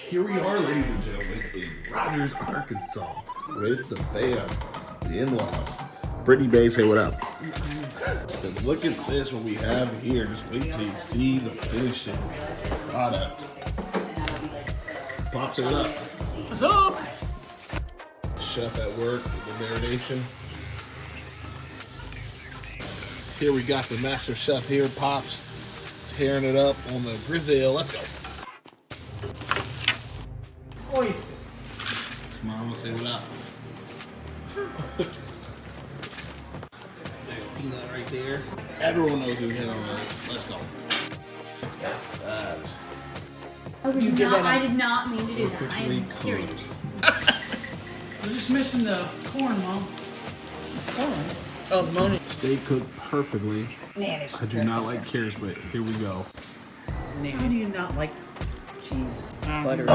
Here we are, ladies and gentlemen, in Rogers, Arkansas, with the fam, the in-laws. Brittany Bay, say what up. And look at this, what we have here. Just wait till you see the finishing product. Pops it up. What's up? Chef at work, the marination. Here we got the master chef here, Pops, tearing it up on the grizzle. Let's go. Oi. Mama, say what up. There's peanut right there. Everyone knows who's in on this. Let's go. That. You did that. I did not mean to do that. I am serious. We're just missing the corn, Mom. Corn? Oh, the bone. Steak cooked perfectly. I do not like carrots, but here we go. How do you not like cheese, butter?